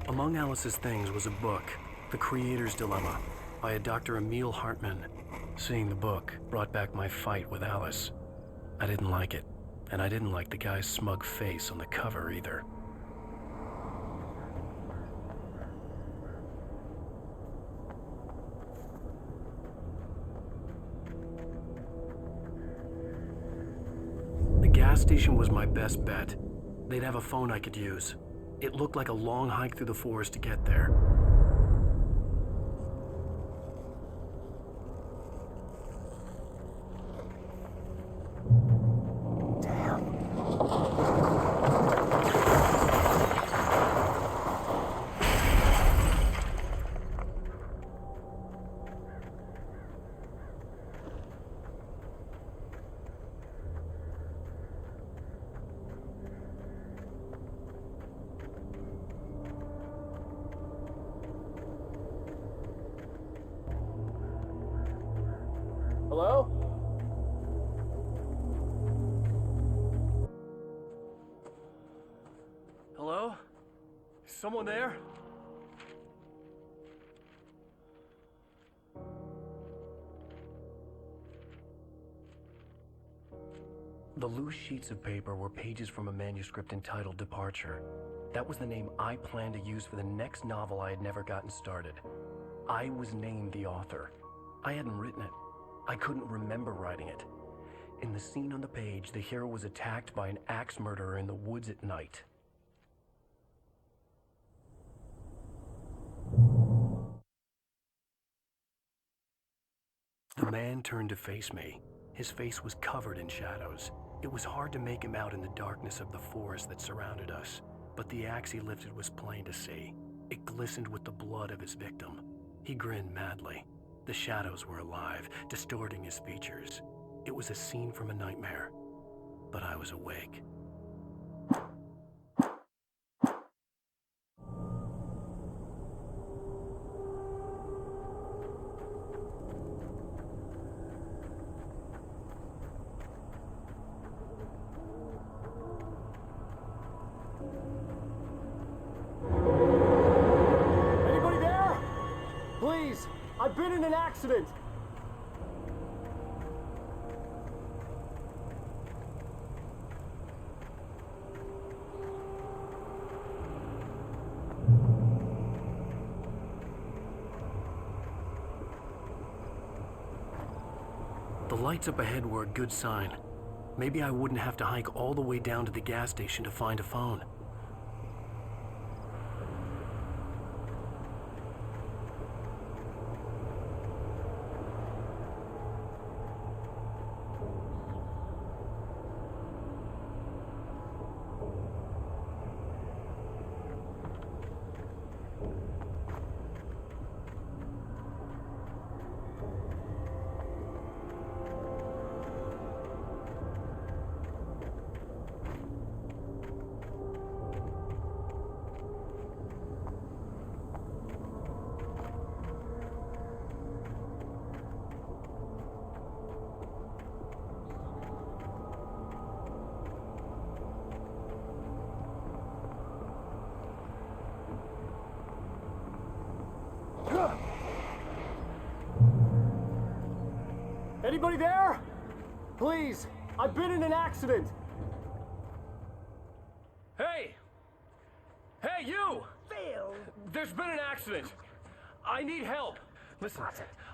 Among Alice's things was a book, The Creator's Dilemma, by a Dr. Emil Hartman. Seeing the book brought back my fight with Alice. I didn't like it, and I didn't like the guy's smug face on the cover either. The gas station was my best bet. They'd have a phone I could use. It looked like a long hike through the forest to get there. Hello? Hello? Is someone there? The loose sheets of paper were pages from a manuscript entitled Departure. That was the name I planned to use for the next novel I had never gotten started. I was named the author. I hadn't written it. I couldn't remember writing it. In the scene on the page, the hero was attacked by an axe murderer in the woods at night. The man turned to face me. His face was covered in shadows. It was hard to make him out in the darkness of the forest that surrounded us, but the axe he lifted was plain to see. It glistened with the blood of his victim. He grinned madly. The shadows were alive, distorting his features. It was a scene from a nightmare, but I was awake. Anybody there? Please, I've been in an accident. The lights up ahead were a good sign. Maybe I wouldn't have to hike all the way down to the gas station to find a phone. Anybody there? Please, I've been in an accident. Hey! Hey, you! Phil! There's been an accident. I need help. Listen,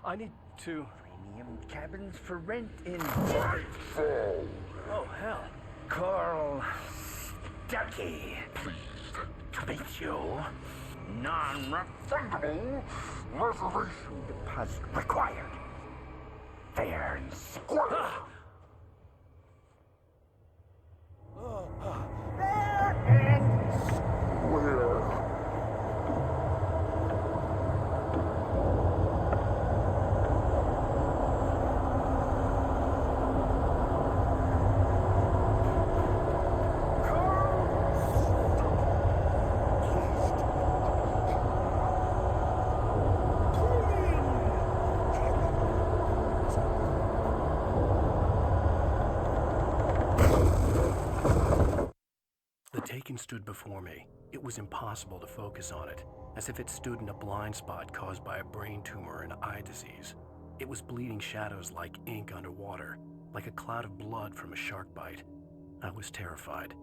I need to... Premium cabins for rent in Nightfall. Oh, hell. Carl Stuckey. Pleased to meet you. Non-refundable reservation deposit required. Fair and square. Fair and square. Taken stood before me. It was impossible to focus on it, as if it stood in a blind spot caused by a brain tumor and eye disease. It was bleeding shadows like ink underwater, like a cloud of blood from a shark bite. I was terrified.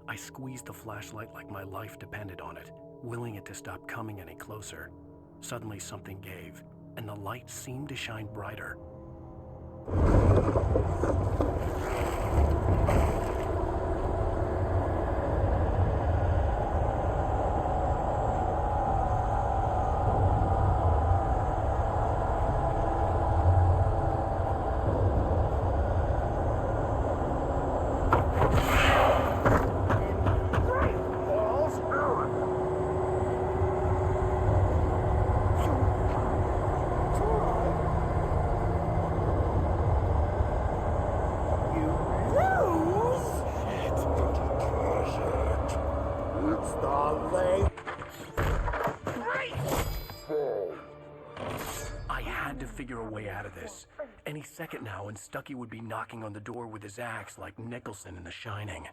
I squeezed the flashlight like my life depended on it, willing it to stop coming any closer. Suddenly something gave, and the light seemed to shine brighter. I had to figure a way out of this. Any second now, and Stucky would be knocking on the door with his axe like Nicholson in The Shining.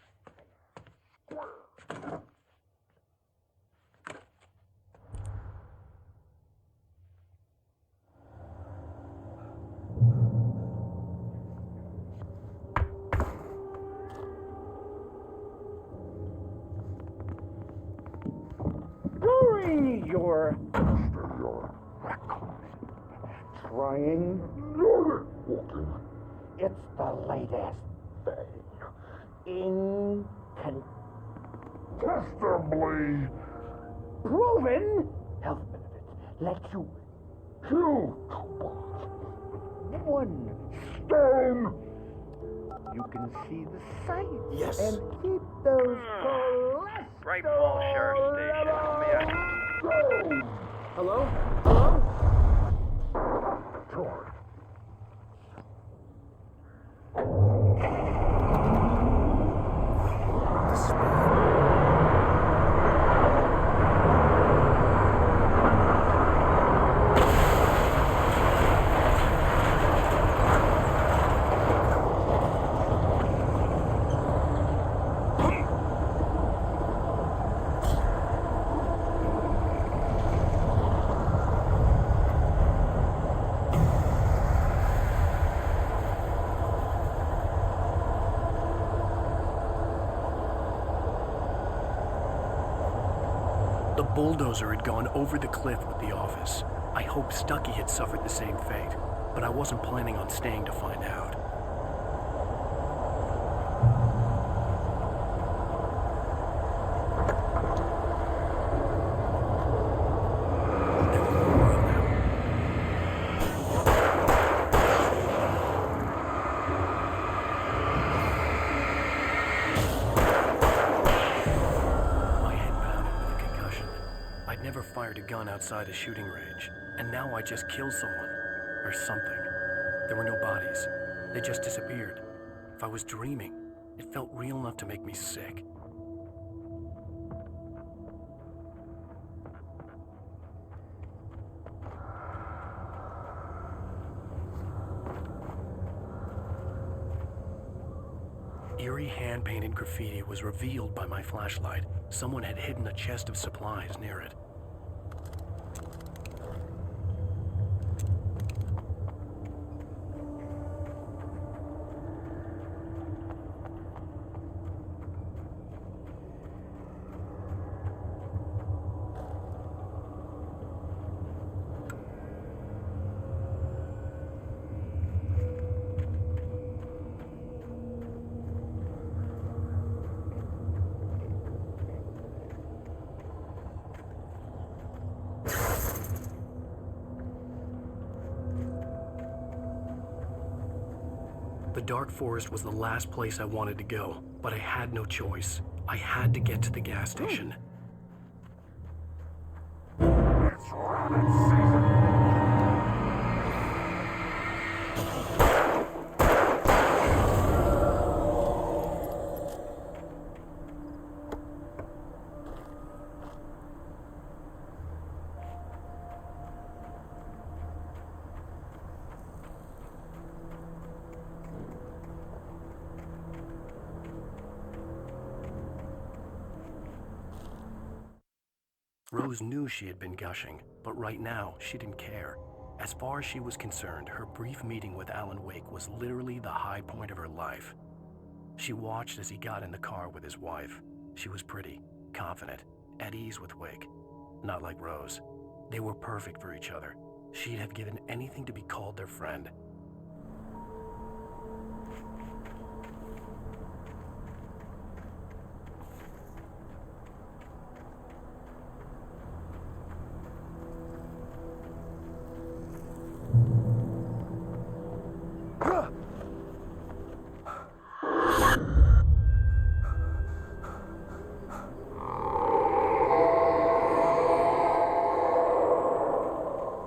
During your record, trying, it's the latest thing. Incontestably proven health benefits let you kill one stone. You can see the sight. Yes. And keep those cholesterol. Right Falls Sheriff Station. May I... Hello? Hello? George. The bulldozer had gone over the cliff with the office. I hoped Stucky had suffered the same fate, but I wasn't planning on staying to find out. Fired a gun outside a shooting range, and now I just killed someone, or something. There were no bodies. They just disappeared. If I was dreaming, it felt real enough to make me sick. Eerie hand-painted graffiti was revealed by my flashlight. Someone had hidden a chest of supplies near it. The dark forest was the last place I wanted to go, but I had no choice. I had to get to the gas station. It's rabbit season. Rose knew she had been gushing, but right now she didn't care. As far as she was concerned, her brief meeting with Alan Wake was literally the high point of her life. She watched as he got in the car with his wife. She was pretty, confident, at ease with Wake. Not like Rose. They were perfect for each other. She'd have given anything to be called their friend.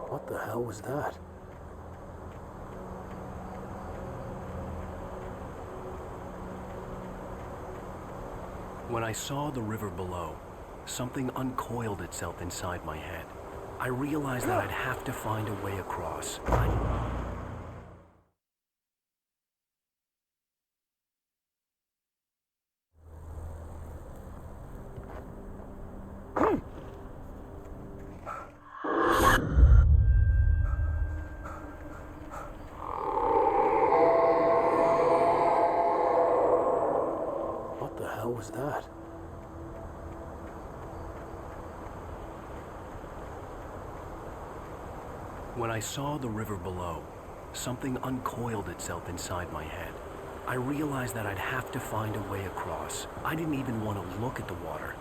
What the hell was that? When I saw the river below, something uncoiled itself inside my head. I realized that I'd have to find a way across. What the hell was that? When I saw the river below, something uncoiled itself inside my head. I realized that I'd have to find a way across. I didn't even want to look at the water.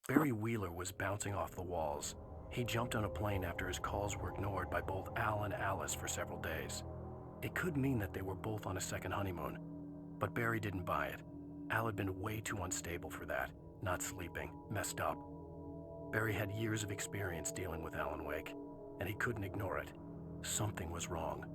Barry Wheeler was bouncing off the walls. He jumped on a plane after his calls were ignored by both Al and Alice for several days. It could mean that they were both on a second honeymoon, but Barry didn't buy it. Al had been way too unstable for that, not sleeping, messed up. Barry had years of experience dealing with Alan Wake, and he couldn't ignore it. Something was wrong.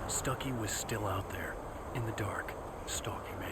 Stucky was still out there, in the dark, stalking me.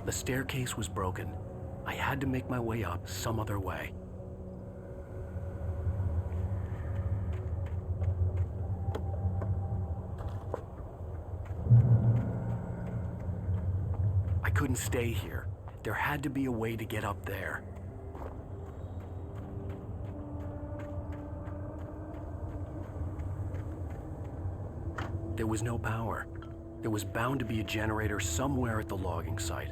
The staircase was broken. I had to make my way up some other way. I couldn't stay here. There had to be a way to get up there. There was no power. There was bound to be a generator somewhere at the logging site.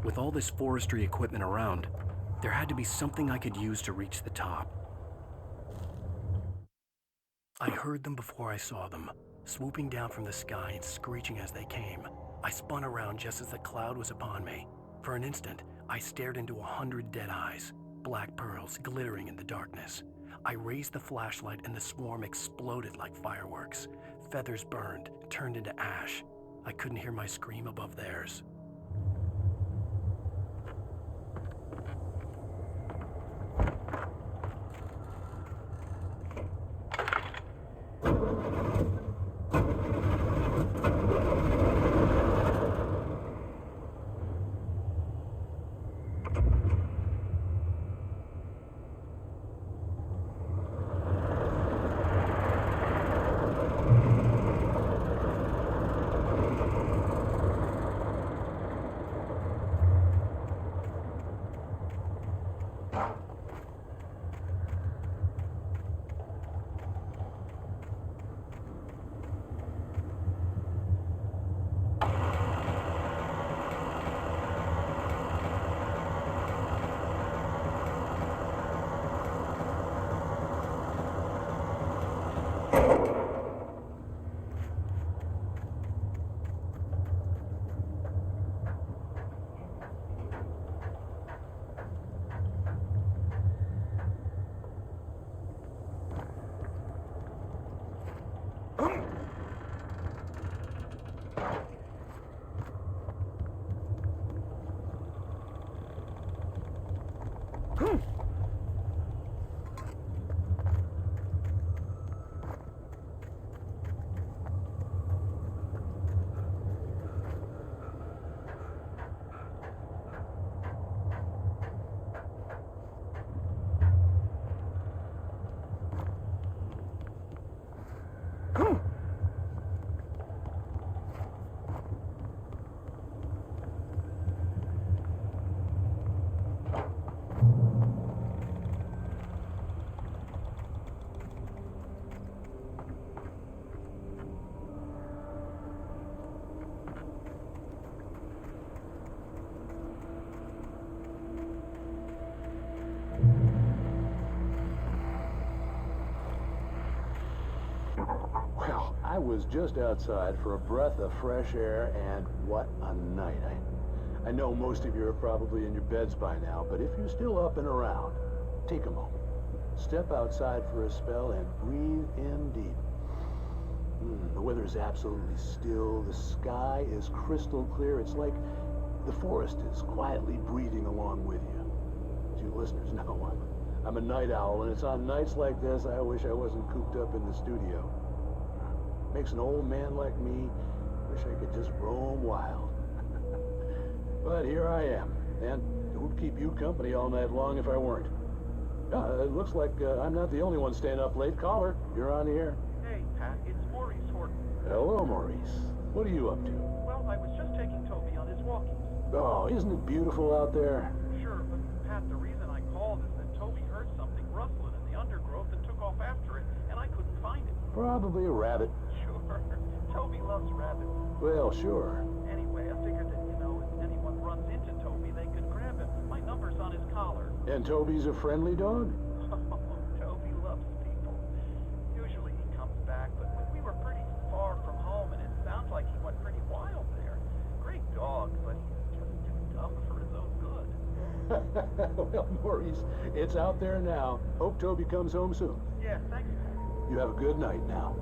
With all this forestry equipment around, there had to be something I could use to reach the top. I heard them before I saw them, swooping down from the sky and screeching as they came. I spun around just as the cloud was upon me. For an instant, I stared into 100 dead eyes, black pearls glittering in the darkness. I raised the flashlight and the swarm exploded like fireworks. Feathers burned, turned into ash. I couldn't hear my scream above theirs. I was just outside for a breath of fresh air, and what a night. I know most of you are probably in your beds by now, but if you're still up and around, take a moment. Step outside for a spell and breathe in deep. The weather is absolutely still. The sky is crystal clear. It's like the forest is quietly breathing along with you. As you listeners know, I'm a night owl, and it's on nights like this I wish I wasn't cooped up in the studio. Makes an old man like me wish I could just roam wild. But here I am, and it would keep you company all night long if I weren't. It looks like I'm not the only one staying up late. Caller, you're on the air. Hey, Pat, it's Maurice Horton. Hello, Maurice. What are you up to? Well, I was just taking Toby on his walkies. Oh, isn't it beautiful out there? Sure, but Pat, the reason I called is that Toby heard something rustling in the undergrowth and took off after it, and I couldn't find it. Probably a rabbit. Sure. Toby loves rabbits. Well, sure. Anyway, I figured that, if anyone runs into Toby, they could grab him. My number's on his collar. And Toby's a friendly dog? Toby loves people. Usually he comes back, but we were pretty far from home, and it sounds like he went pretty wild there. Great dog, but he's just too dumb for his own good. Well, Maurice, it's out there now. Hope Toby comes home soon. Yeah, thanks, Pat. You have a good night now.